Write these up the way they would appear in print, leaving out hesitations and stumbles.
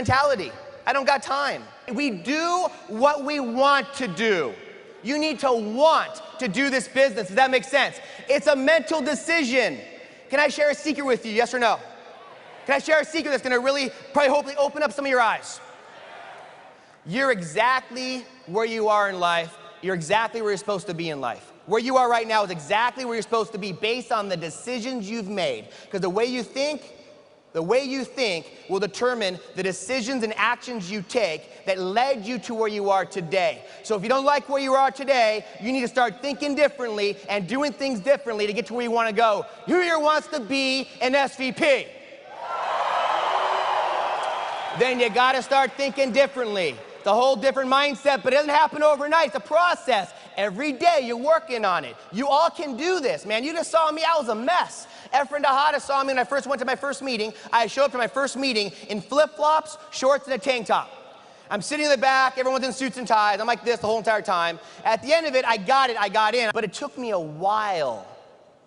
mentality. I don't got time. We do what we want to do. You need to want to do this business. Does that make sense? It's a mental decision. Can I share a secret with you, yes or no? Can I share a secret that's gonna really, probably hopefully open up some of your eyes? You're exactly where you are in life. You're exactly where you're supposed to be in life. Where you are right now is exactly where you're supposed to be based on the decisions you've made. Because the way you think will determine the decisions and actions you take that led you to where you are today. So if you don't like where you are today, you need to start thinking differently and doing things differently to get to where you want to go. Who here wants to be an SVP? Then you got to start thinking differently. It's a whole different mindset, but it doesn't happen overnight. It's a process. Every day you're working on it. You all can do this, man. You just saw me. I was a mess. Efren Dahada saw me when I first went to my first meeting. I showed up to my first meeting in flip-flops, shorts, and a tank top. I'm sitting in the back. Everyone's in suits and ties. I'm like this the whole entire time. At the end of it, I got in. But it took me a while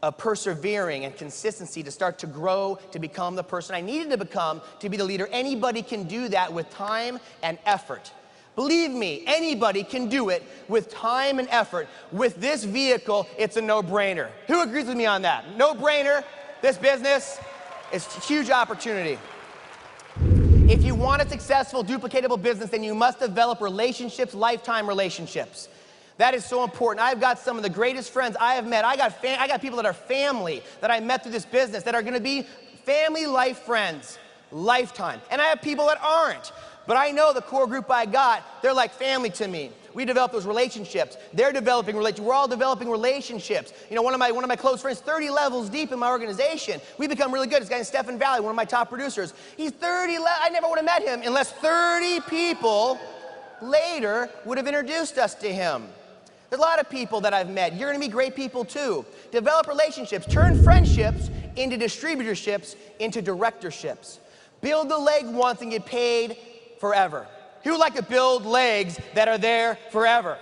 of persevering and consistency to start to grow, to become the person I needed to become to be the leader. Anybody can do that with time and effort. Believe me, anybody can do it with time and effort. With this vehicle, it's a no-brainer. Who agrees with me on that? No-brainer. This business is a huge opportunity. If you want a successful, duplicatable business, then you must develop relationships, lifetime relationships. That is so important. I've got some of the greatest friends I have met. I got people that are family that I met through this business that are going to be family life friends, lifetime. And I have people that aren't. But I know the core group I got, they're like family to me. We develop those relationships. They're developing relationships. We're all developing relationships. You know, one of my close friends, 30 levels deep in my organization. We become really good. This guy in Stephen Valley, one of my top producers. He's 30 I never would have met him unless 30 people later would have introduced us to him. There's a lot of people that I've met. You're gonna meet great people too. Develop relationships. Turn friendships into distributorships, into directorships. Build the leg once and get paid forever. Who would like to build legs that are there forever?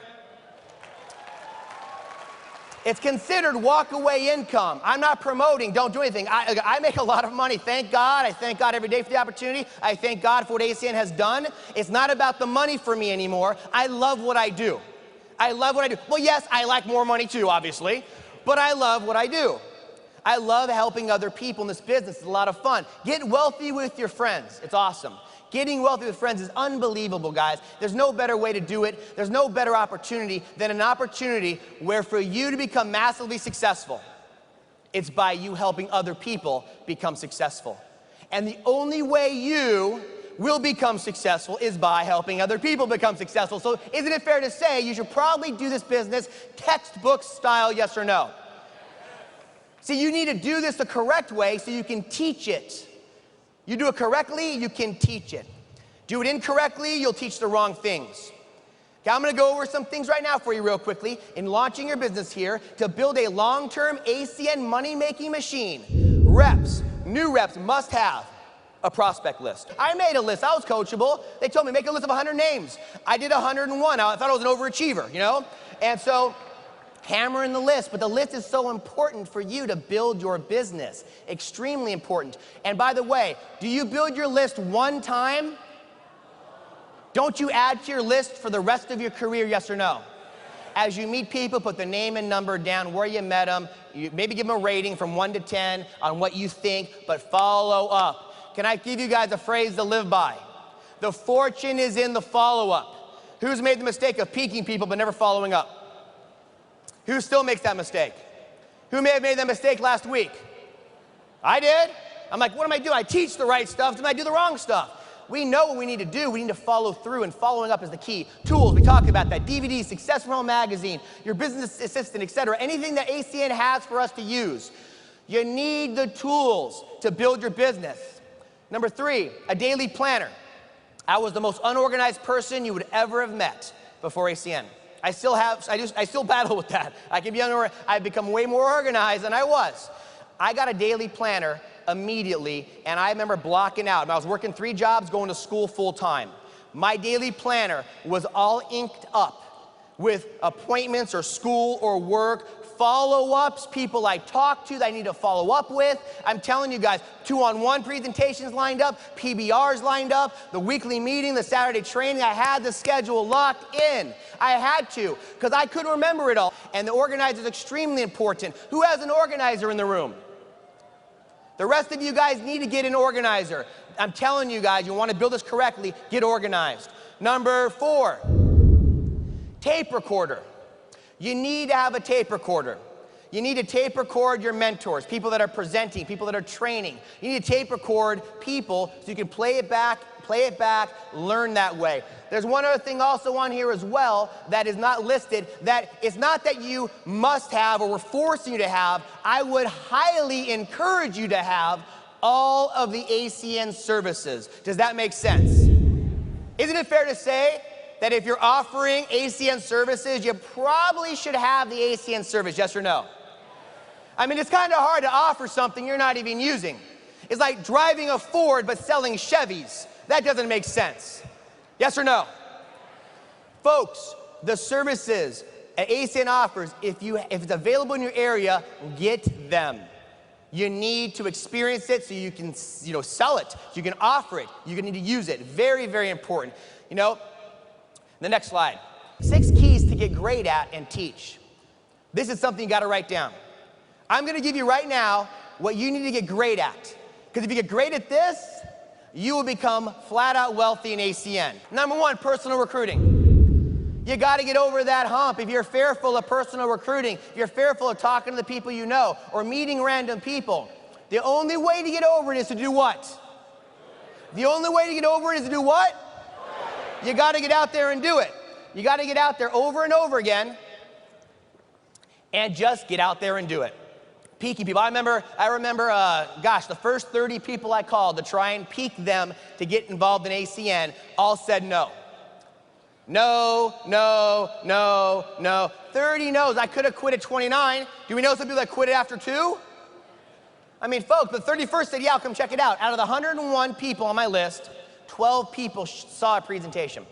It's considered walk-away income. I'm not promoting, don't do anything. I make a lot of money, thank God. I thank God every day for the opportunity. I thank God for what ACN has done. It's not about the money for me anymore. I love what I do. I love what I do. Well, yes, I like more money too, obviously, but I love what I do. I love helping other people in this business. It's a lot of fun. Get wealthy with your friends. It's awesome. Getting wealthy with friends is unbelievable, guys. There's no better way to do it. There's no better opportunity than an opportunity where for you to become massively successful, it's by you helping other people become successful. And the only way you will become successful is by helping other people become successful. So isn't it fair to say you should probably do this business textbook style, yes or no? See, you need to do this the correct way so you can teach it. You do it correctly, you can teach it. Do it incorrectly, you'll teach the wrong things. Okay, I'm gonna go over some things right now for you real quickly in launching your business here to build a long-term ACN money-making machine. Reps, new reps must have a prospect list. I made a list, I was coachable. They told me make a list of 100 names. I did 101, I thought I was an overachiever, you know? And so, hammer in the list, but the list is so important for you to build your business. Extremely important. And by the way, do you build your list one time? Don't you add to your list for the rest of your career, yes or no? As you meet people, put the name and number down, where you met them, maybe give them a rating from 1 to 10 on what you think, but follow up. Can I give you guys a phrase to live by? The fortune is in the follow-up. Who's made the mistake of peaking people but never following up? Who still makes that mistake? Who may have made that mistake last week? I did. I'm like, what am I doing? I teach the right stuff, then I do the wrong stuff. We know what we need to do. We need to follow through, and following up is the key. Tools, we talked about that. DVD, Success from Home Magazine, your business assistant, etc. Anything that ACN has for us to use. You need the tools to build your business. Number 3, a daily planner. I was the most unorganized person you would ever have met before ACN. I still battle with that. I've become way more organized than I was. I got a daily planner immediately, and I remember blocking out. I was working 3 jobs, going to school full time. My daily planner was all inked up with appointments or school or work, follow-ups, people I talk to that I need to follow up with. I'm telling you guys, 2-on-1 presentations lined up, PBRs lined up, the weekly meeting, the Saturday training. I had the schedule locked in. I had to, because I couldn't remember it all. And the organizer is extremely important. Who has an organizer in the room? The rest of you guys need to get an organizer. I'm telling you guys, you want to build this correctly, get organized. Number 4, tape recorder. You need to have a tape recorder. You need to tape record your mentors, people that are presenting, people that are training. You need to tape record people so you can play it back, learn that way. There's one other thing also on here as well that is not listed, that it's not that you must have or we're forcing you to have. I would highly encourage you to have all of the ACN services. Does that make sense? Isn't it fair to say that if you're offering ACN services, you probably should have the ACN service, yes or no? I mean, it's kind of hard to offer something you're not even using. It's like driving a Ford but selling Chevys. That doesn't make sense. Yes or no? Folks, the services that ACN offers, if it's available in your area, get them. You need to experience it so you can, sell it, so you can offer it, you need to use it. Very, very important. The next slide. 6 keys to get great at and teach. This is something you got to write down. I'm going to give you right now what you need to get great at. Because if you get great at this, you will become flat out wealthy in ACN. Number 1, personal recruiting. You got to get over that hump. If you're fearful of personal recruiting, if you're fearful of talking to the people you know or meeting random people, the only way to get over it is to do what? The only way to get over it is to do what? You got to get out there and do it. You got to get out there over and over again and just get out there and do it. Peaking people. I remember, the first 30 people I called to try and peak them to get involved in ACN all said no. No, no, no, no. 30 no's. I could have quit at 29. Do we know some people that quit after 2? I mean, folks, the 31st said, yeah, I'll come check it out. Out of the 101 people on my list, 12 people saw a presentation.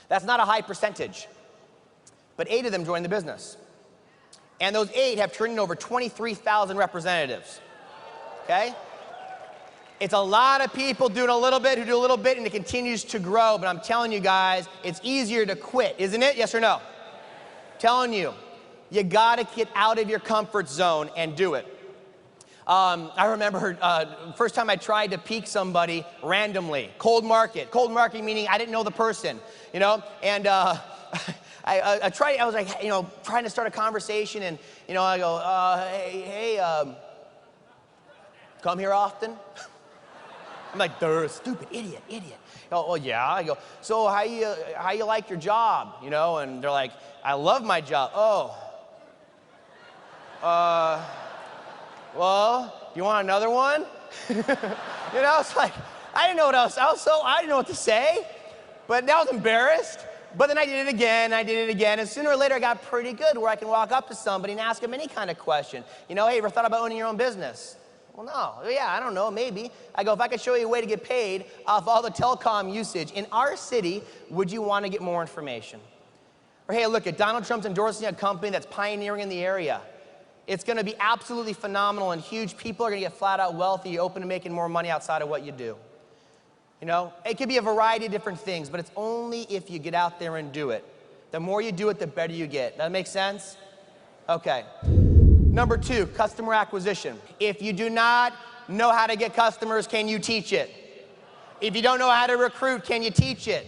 That's not a high percentage, but 8 of them joined the business. And those 8 have turned in over 23,000 representatives, okay? It's a lot of people doing a little bit who do a little bit, and it continues to grow, but I'm telling you guys, it's easier to quit, isn't it? Yes or no? Telling you, you gotta get out of your comfort zone and do it. I remember first time I tried to peak somebody randomly, cold market meaning I didn't know the person, and I tried, I was like, trying to start a conversation, and, I go, hey, come here often? I'm like, stupid, idiot. Oh, well, yeah. I go, so how you like your job, And they're like, I love my job. Oh. Well, you want another one? It's like, I didn't know what else. I didn't know what to say, but I was embarrassed. But then I did it again, and sooner or later I got pretty good where I can walk up to somebody and ask them any kind of question. Hey, ever thought about owning your own business? Well, no. Yeah, I don't know, maybe. I go, if I could show you a way to get paid off all the telecom usage in our city, would you want to get more information? Or hey, look, Donald Trump's endorsing a company that's pioneering in the area. It's going to be absolutely phenomenal, and huge people are going to get flat out wealthy, open to making more money outside of what you do. It could be a variety of different things, but it's only if you get out there and do it. The more you do it, the better you get. That make sense? Okay. Number 2, customer acquisition. If you do not know how to get customers, can you teach it? If you don't know how to recruit, can you teach it?